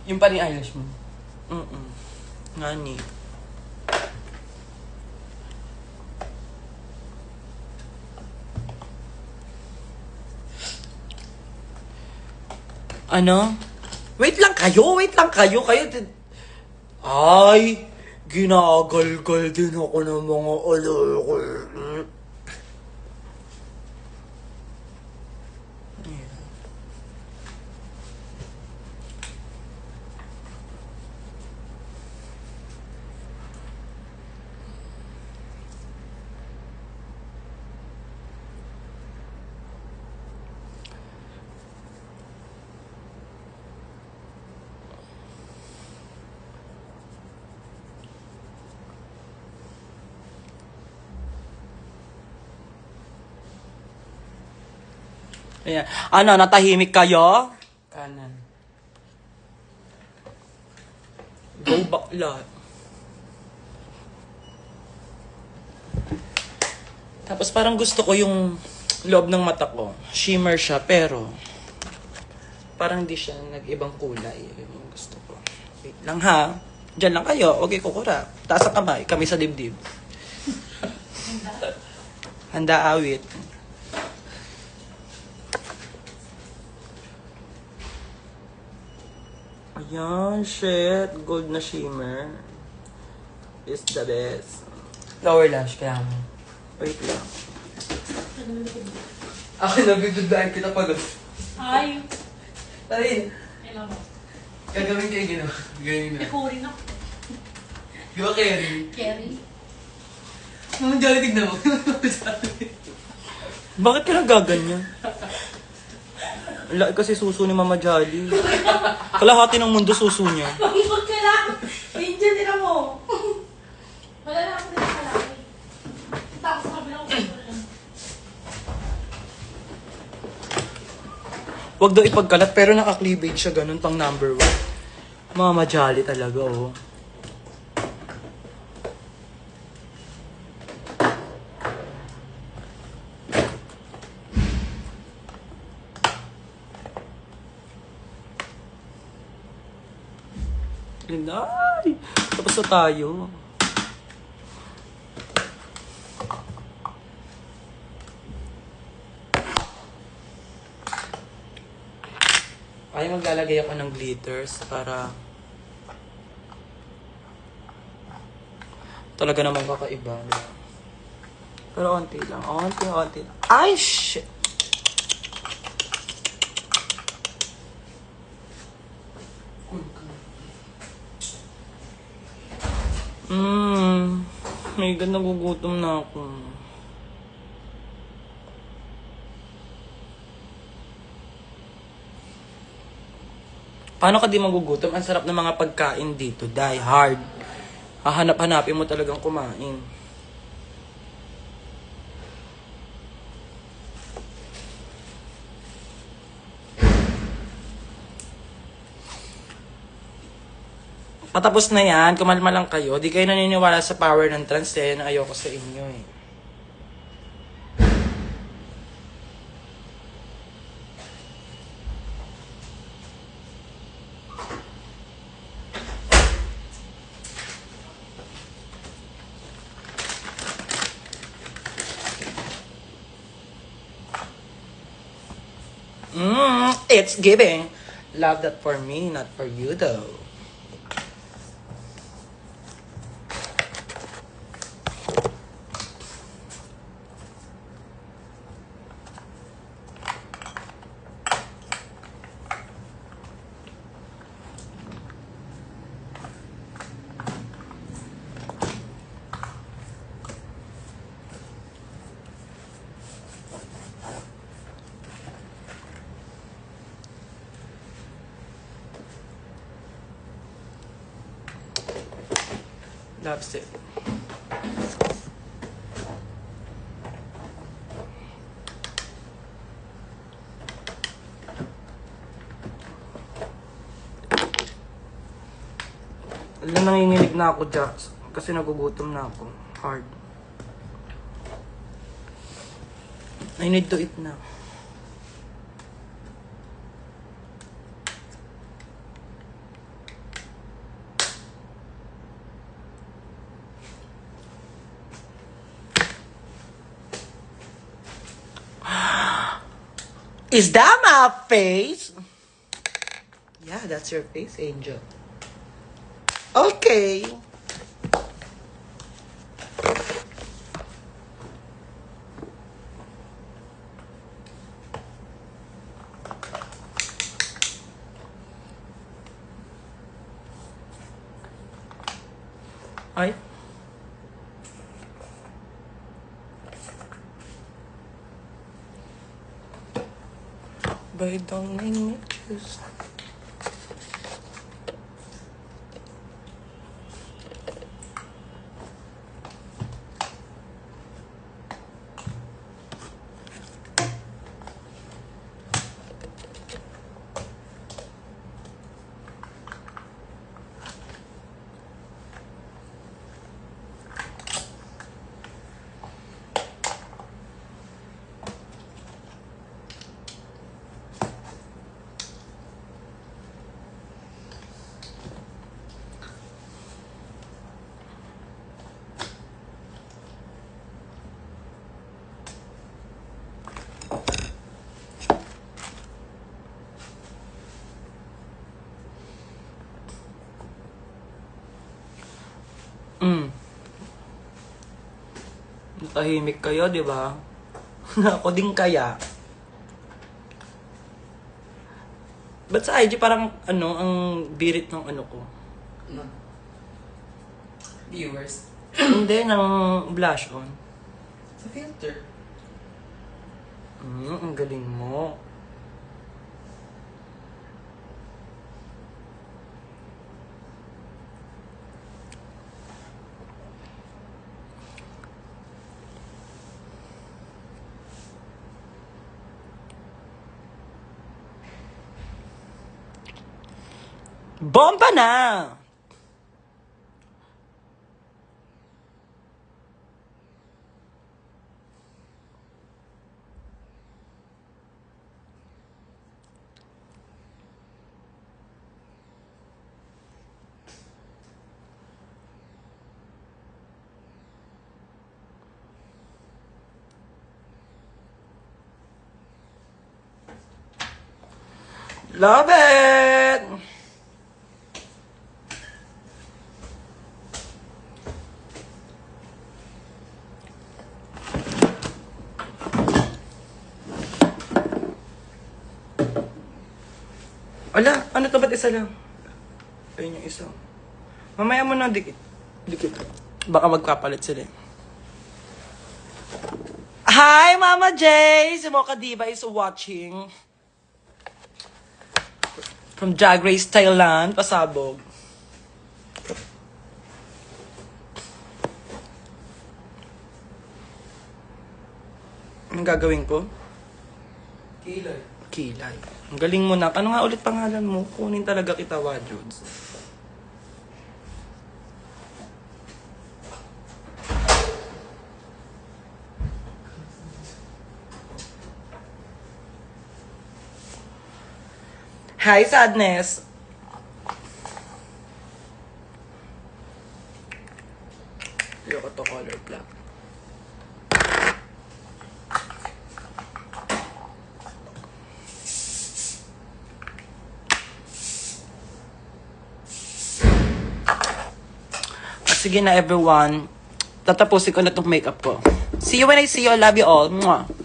Yung pa ni eyelash mo. Ngani. Ano? Wait lang kayo, wait lang kayo. Ay, ginagalgal din ako ng mga aloko. Ayan. Ano, natahimik kayo? Kanan. Go bakla. Tapos parang gusto ko yung loob ng mata ko. Shimmer siya, pero parang di siya nag-ibang kulay. Yun yung gusto ko. Wait lang ha. Diyan lang kayo. Okay, kukura. Taas ang kamay. Kami sa dibdib. Handa awit. Ayan, shit. Gold na shimmer. Is the best. Lower lash, kaya mo. Wait lang. Ako nabibiglaan kita pa doon. Ay, Tarin, kailan mo? gagawin kayo ginawa. Ganyan na. Ikurin ako. Di ba, Kerry? Kerry. Mga jolly tignan mo. Bakit ka nagaganyan? Ang laki kasi suso ni Mama Jolly. Kalahati ng mundo suso niya. Mag-ipag ka lang. Angel, tira mo. Wala na ako din kalaki. Tapos sa kabilang ko. Huwag daw ipagkalat, pero naka-cleavage siya ganun pang number 1. Mama Jolly talaga, oh. Ay! Tapos na tayo. Ay, maglalagay ako ng glitters para talaga namang kakaiba. Diba? Pero onti lang. Onti lang. Ay, shit! May ganda, nagugutom na ako. Paano ka di magugutom? Ang sarap ng mga pagkain dito. Die hard. Hahanap-hanapin mo talagang kumain. Patapos na yan, kumalma lang kayo. Di kayo naniniwala sa power ng trans, kaya na ayoko sa inyo eh. It's giving. Love that for me, not for you though. Loves it. Alam, nanginginig na ako, Jax. Kasi nagugutom na ako. Hard. I need to eat now. Is that my face? Yeah, that's your face, Angel. Okay. Ay. But don't make me choose. Tahimik kayo, di ba? Ako din kaya. Ba't sa IG parang ang birit ng ko? Viewers. Hindi, ng blush on. Sa filter. Ang galing mo. Bomba na! Love it! Ala, ano to? Ba't isa lang? Ayun yung isa. Mamaya mo na dikit. Dikit. Baka magpapalit sila. Hi, Mama Jay! Si Mocha Diva is watching. From Drag Race Thailand, pasabog. Anong gagawin ko? Kilay. Kilay. Ang galing mo na. Ano nga ulit pangalan mo? Kunin talaga kita, Wajods. Hi, Sadness. Ayoko to color black. Sige na, everyone. Tatapusin ko na itong makeup ko. See you when I see you. I love you all. Mwah.